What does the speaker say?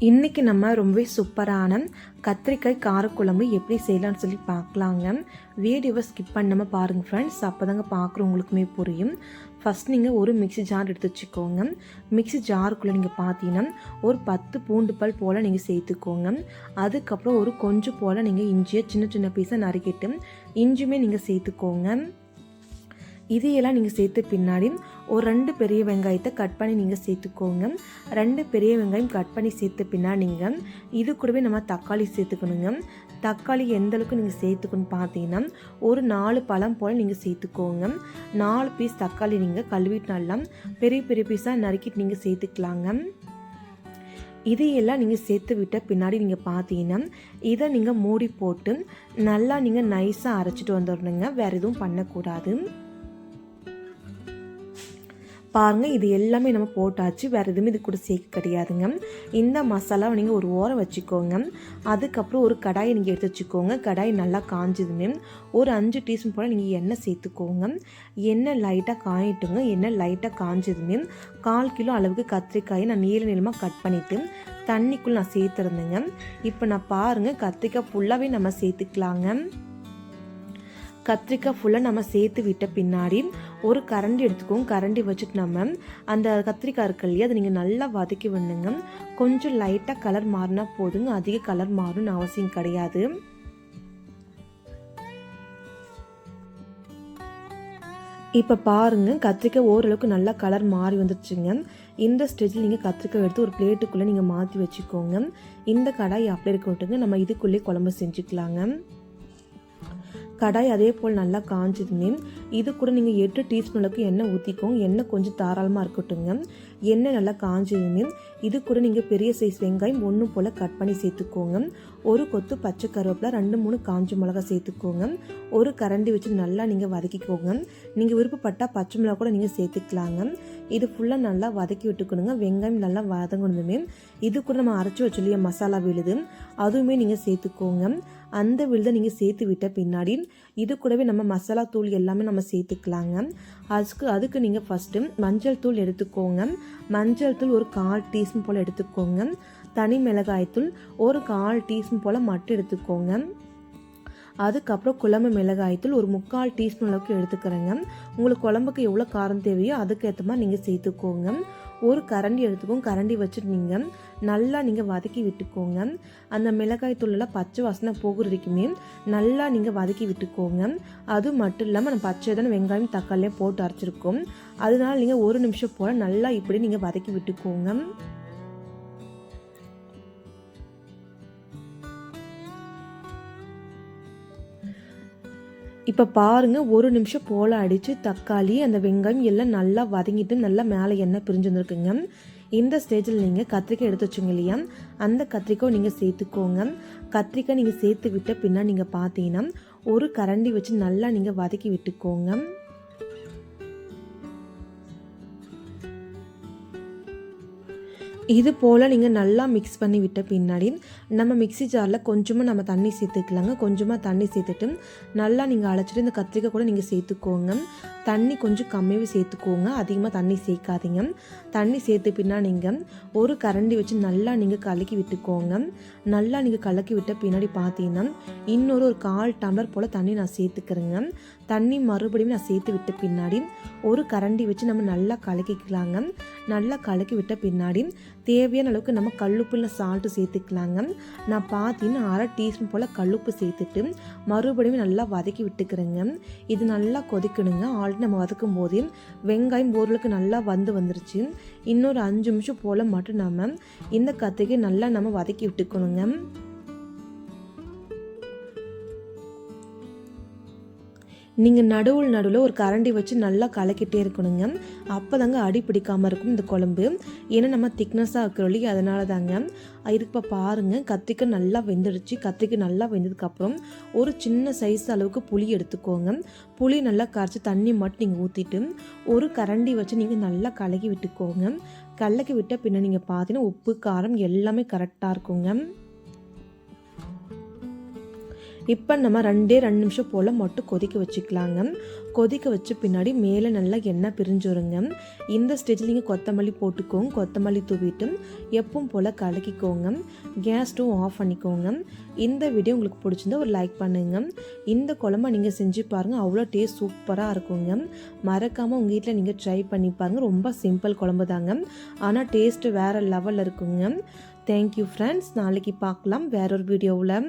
இன்றைக்கி நம்ம ரொம்பவே சூப்பரான கத்திரிக்காய் காரக்குழம்பு எப்படி செய்யலாம்னு சொல்லி பார்க்கலாங்க. வீடியோவை ஸ்கிப் பண்ணாமல் பாருங்கள் ஃப்ரெண்ட்ஸ், அப்போ தாங்க பார்க்குறவங்களுக்குமே புரியும். ஃபஸ்ட் நீங்கள் ஒரு மிக்ஸி ஜார் எடுத்து வச்சுக்கோங்க. மிக்ஸி ஜாருக்குள்ளே நீங்கள் பார்த்தீங்கன்னா ஒரு 10 பூண்டு பல் போல் நீங்கள் சேர்த்துக்கோங்க. அதுக்கப்புறம் ஒரு கொஞ்சம் போல் நீங்கள் இஞ்சியை சின்ன சின்ன பீஸாக நறுக்கிட்டு இஞ்சியுமே நீங்கள் சேர்த்துக்கோங்க. இதையெல்லாம் நீங்கள் சேர்த்து பின்னாடி ஒரு 2 பெரிய வெங்காயத்தை கட் பண்ணி நீங்கள் சேர்த்துக்கோங்க. 2 பெரிய வெங்காயம் கட் பண்ணி சேர்த்து பின்னாடி நீங்கள் இது கூடவே நம்ம தக்காளி சேர்த்துக்கணுங்க. தக்காளி எந்த அளவுக்கு நீங்கள் சேர்த்துக்கணும்னு பார்த்தீங்கன்னா ஒரு 4 பழம் போல் நீங்கள் சேர்த்துக்கோங்க. 4 பீஸ் தக்காளி நீங்கள் கழுவிட்டு நல்லா பெரிய பெரிய பீஸாக நறுக்கிட்டு நீங்கள் சேர்த்துக்கலாங்க. இதையெல்லாம் நீங்கள் சேர்த்து விட்ட பின்னாடி நீங்கள் பார்த்தீங்கன்னா இதை நீங்கள் மூடி போட்டு நல்லா நீங்கள் நைஸாக அரைச்சிட்டு வந்துடணுங்க. வேறு எதுவும் பண்ணக்கூடாது. பாருங்கள், இது எல்லாமே நம்ம போட்டாச்சு. வேறு எதுவுமே இது கூட சேர்க்க கிடையாதுங்க. இந்த மசாலாவை நீங்கள் ஒரு ஓரம் வச்சுக்கோங்க. அதுக்கப்புறம் ஒரு கடாயை நீங்கள் எடுத்து வச்சுக்கோங்க. கடாய் நல்லா காஞ்சதுமே ஒரு 5 டீஸ்பூன் போல் நீங்கள் எண்ணெய் சேர்த்துக்கோங்க. எண்ணெய் லைட்டாக காயிட்டுங்க. எண்ணெய் லைட்டாக காஞ்சதுமே 1/4 கிலோ அளவுக்கு கத்திரிக்காயை நான் நீளமாக கட் பண்ணிவிட்டு தண்ணிக்குள்ளே நான் சேர்த்துருந்தேங்க. இப்போ நான் பாருங்கள், கத்திரிக்காய் ஃபுல்லாகவே நம்ம சேர்த்துக்கலாங்க. கத்திரிக்காய் ஃபுல்லாக நம்ம சேர்த்து விட்ட பின்னாடி ஒரு கரண்டி எடுத்துக்கோங்க. கரண்டி வச்சுட்டு நம்ம அந்த கத்திரிக்காய் இருக்கு இல்லையா, அதை நீங்கள் நல்லா வதக்கி விடணுங்க. கொஞ்சம் லைட்டாக கலர் மாறினா போதுங்க, அதிக கலர் மாறணும்னு அவசியம் கிடையாது. இப்போ பாருங்கள், கத்திரிக்காய் ஓரளவுக்கு நல்லா கலர் மாறி வந்துடுச்சுங்க. இந்த ஸ்டேஜில் நீங்கள் கத்திரிக்காய் எடுத்து ஒரு பிளேட்டுக்குள்ளே நீங்கள் மாற்றி வச்சுக்கோங்க. இந்த கடாய் அப்படியே இருக்க விட்டுங்க, நம்ம இதுக்குள்ளேயே குழம்பு செஞ்சுக்கலாங்க. கடாய் அதே போல் நல்லா காஞ்சதுமே இது கூட நீங்கள் 8 டீஸ்பூன் அளவுக்கு எண்ணெய் ஊற்றிக்கோங்க. எண்ணெய் கொஞ்சம் தாராளமாக இருக்கட்டுங்க. எண்ணெய் நல்லா காஞ்சதுமே இது கூட நீங்கள் பெரிய சைஸ் வெங்காயம் 1 போல் கட் பண்ணி சேர்த்துக்கோங்க. ஒரு கொத்து பச்சை கருவேப்பிலை, 2-3 காஞ்ச மிளகா சேர்த்துக்கோங்க. ஒரு கரண்டி வச்சு நல்லா நீங்கள் வதக்கிக்கோங்க. நீங்கள் விருப்பப்பட்டால் பச்சை மிளகா கூட நீங்கள் சேர்த்துக்கலாங்க. இது ஃபுல்லாக நல்லா வதக்கி விட்டுக்கணுங்க. வெங்காயம் நல்லா வதங்கணுமே இது கூட நம்ம அரைச்சி வச்சுலையே மசாலா விழுது, அதுவுமே நீங்கள் சேர்த்துக்கோங்க. அந்த விழுதை நீங்கள் சேர்த்து விட்ட பின்னாடி இது கூடவே நம்ம மசாலா தூள் எல்லாமே நம்ம சேர்த்துக்கலாங்க. அதுக்கு நீங்கள் ஃபஸ்ட்டு மஞ்சள் தூள் எடுத்துக்கோங்க. மஞ்சள் தூள் ஒரு 1/4 டீஸ்பூன் போல் எடுத்துக்கோங்க. தனி மிளகாய்த்தூள் ஒரு 1/4 டீஸ்பூன் போல் மட்டும் எடுத்துக்கோங்க. அதுக்கப்புறம் குழம்பு மிளகாய்த்தூள் ஒரு 3/4 டீஸ்பூன் அளவுக்கு எடுத்துக்கிறேங்க. உங்களுக்கு குழம்புக்கு எவ்வளோ காரம் தேவையோ அதுக்கேற்ற மாதிரி நீங்கள் சேர்த்துக்கோங்க. ஒரு கரண்டி எடுத்துக்கோங்க. கரண்டி வச்சுட்டு நீங்கள் நல்லா நீங்கள் வதக்கி விட்டுக்கோங்க. அந்த மிளகாய் தூளெல்லாம் பச்சை வாசனை போகிற வரைக்குமே நல்லா நீங்கள் வதக்கி விட்டுக்கோங்க. அது மட்டும் இல்லாமல் நம்ம பச்சை தானே வெங்காயம் தக்காளியும் போட்டு அரைச்சிருக்கோம், அதனால நீங்கள் 1 நிமிஷம் போல் நல்லா இப்படி நீங்கள் வதக்கி விட்டுக்கோங்க. இப்போ பாருங்கள், 1 நிமிஷம் போல் அடித்து தக்காளி அந்த வெங்காயம் எல்லாம் நல்லா வதங்கிட்டு நல்லா மேலே எண்ணெய் பிரிஞ்சு வந்துருக்குங்க. இந்த ஸ்டேஜில் நீங்கள் கத்திரிக்காய் எடுத்து வச்சுங்க இல்லையா, அந்த கத்திரிக்காய் நீங்கள் சேர்த்துக்கோங்க. கத்திரிக்காய் நீங்கள் சேர்த்து விட்ட பின்னா நீங்கள் பார்த்தீங்கன்னா ஒரு கரண்டி வச்சு நல்லா நீங்கள் வதக்கி விட்டுக்கோங்க. இது போல் நீங்கள் நல்லா மிக்ஸ் பண்ணி விட்ட பின்னாடி நம்ம மிக்ஸி ஜாரில் கொஞ்சமாக நம்ம தண்ணி சேர்த்துக்கலாங்க. கொஞ்சமாக தண்ணி சேர்த்துட்டு நல்லா நீங்கள் அழைச்சிட்டு இந்த கத்திரிக்காய் கூட நீங்கள் சேர்த்துக்கோங்க. தண்ணி கொஞ்சம் கம்மியாகவே சேர்த்துக்கோங்க, அதிகமாக தண்ணி சேர்க்காதீங்க. தண்ணி சேர்த்து பின்னா நீங்கள் ஒரு கரண்டி வச்சு நல்லா நீங்கள் கலக்கி விட்டுக்கோங்க. நல்லா நீங்கள் கலக்கி விட்ட பின்னாடி பார்த்தீங்கன்னா இன்னொரு ஒரு 1/4 டம்ளர் போல் தண்ணி நான் சேர்த்துக்கிறேங்க. தண்ணி மறுபடியும் நான் சேர்த்து விட்ட பின்னாடி ஒரு கரண்டி வச்சு நம்ம நல்லா கலக்கிக்கலாங்க. நல்லா கலக்கி விட்ட பின்னாடி தேவையான அளவுக்கு நம்ம கல்லுப்பு இல்லை சால்ட்டு சேர்த்துக்கலாங்க. நான் பார்த்தீங்கன்னா 1/2 டீஸ்பூன் போல் கல்லுப்பு சேர்த்துட்டு மறுபடியும் நல்லா வதக்கி விட்டுக்கிறேங்க. இது நல்லா கொதிக்கணுங்க. ஆல்ரெடி நம்ம வதக்கும் போதே வெங்காயம் ஓரளவுக்கு நல்லா வந்துருச்சு. இன்னொரு 5 நிமிஷம் போல் மட்டும் நம்ம இந்த கத்திரிக்காய் நல்லா நம்ம வதக்கி விட்டுக்கணுங்க. நீங்கள் நடுவில் ஒரு கரண்டி வச்சு நல்லா கலக்கிட்டே இருக்கணுங்க. அப்போ தாங்க அடி பிடிக்காமல் இருக்கும் இந்த குழம்பு. ஏன்னா நம்ம திக்னஸாக இருக்கிறோம் இல்லையா, அதனால தாங்க. இதுக்கு இப்போ பாருங்கள், கத்திரிக்காய் நல்லா வெந்துடுச்சு. கத்திரிக்காய் நல்லா வெந்ததுக்கப்புறம் ஒரு சின்ன சைஸ் அளவுக்கு புளி எடுத்துக்கோங்க. புளி நல்லா கரைச்சி தண்ணி மட்டும் நீங்கள் ஊற்றிட்டு ஒரு கரண்டி வச்சு நீங்கள் நல்லா கலக்கி விட்டுக்கோங்க. கலக்கி விட்ட பின்ன நீங்கள் பார்த்தீங்கன்னா உப்பு காரம் எல்லாமே கரெக்டாக இருக்குங்க. இப்போ நம்ம 2 நிமிஷம் போல் மட்டும் கொதிக்க வச்சுக்கலாங்க. கொதிக்க வச்ச பின்னாடி மேலே நல்லா எண்ணெய் பிரிஞ்சு வருங்க. இந்த ஸ்டேஜில் நீங்கள் கொத்தமல்லி போட்டுக்கோங்க. கொத்தமல்லி தூவிட்டு எப்பவும் போல் கலக்கிக்கோங்க. கேஸ் ஸ்டவ் ஆஃப் பண்ணிக்கோங்க. இந்த வீடியோ உங்களுக்கு பிடிச்சிருந்தா ஒரு லைக் பண்ணுங்க. இந்த குழம்பை நீங்கள் செஞ்சு பாருங்கள், அவ்வளோ டேஸ்ட் சூப்பராக இருக்குங்க. மறக்காமல் உங்கள் வீட்டில் நீங்கள் ட்ரை பண்ணி பாருங்கள். ரொம்ப சிம்பிள் குழம்பு தாங்க, ஆனால் டேஸ்ட்டு வேறு லெவலில் இருக்குங்க. Thank you friends. நாளைக்கு பார்க்கலாம் வேறொரு வீடியோவில்.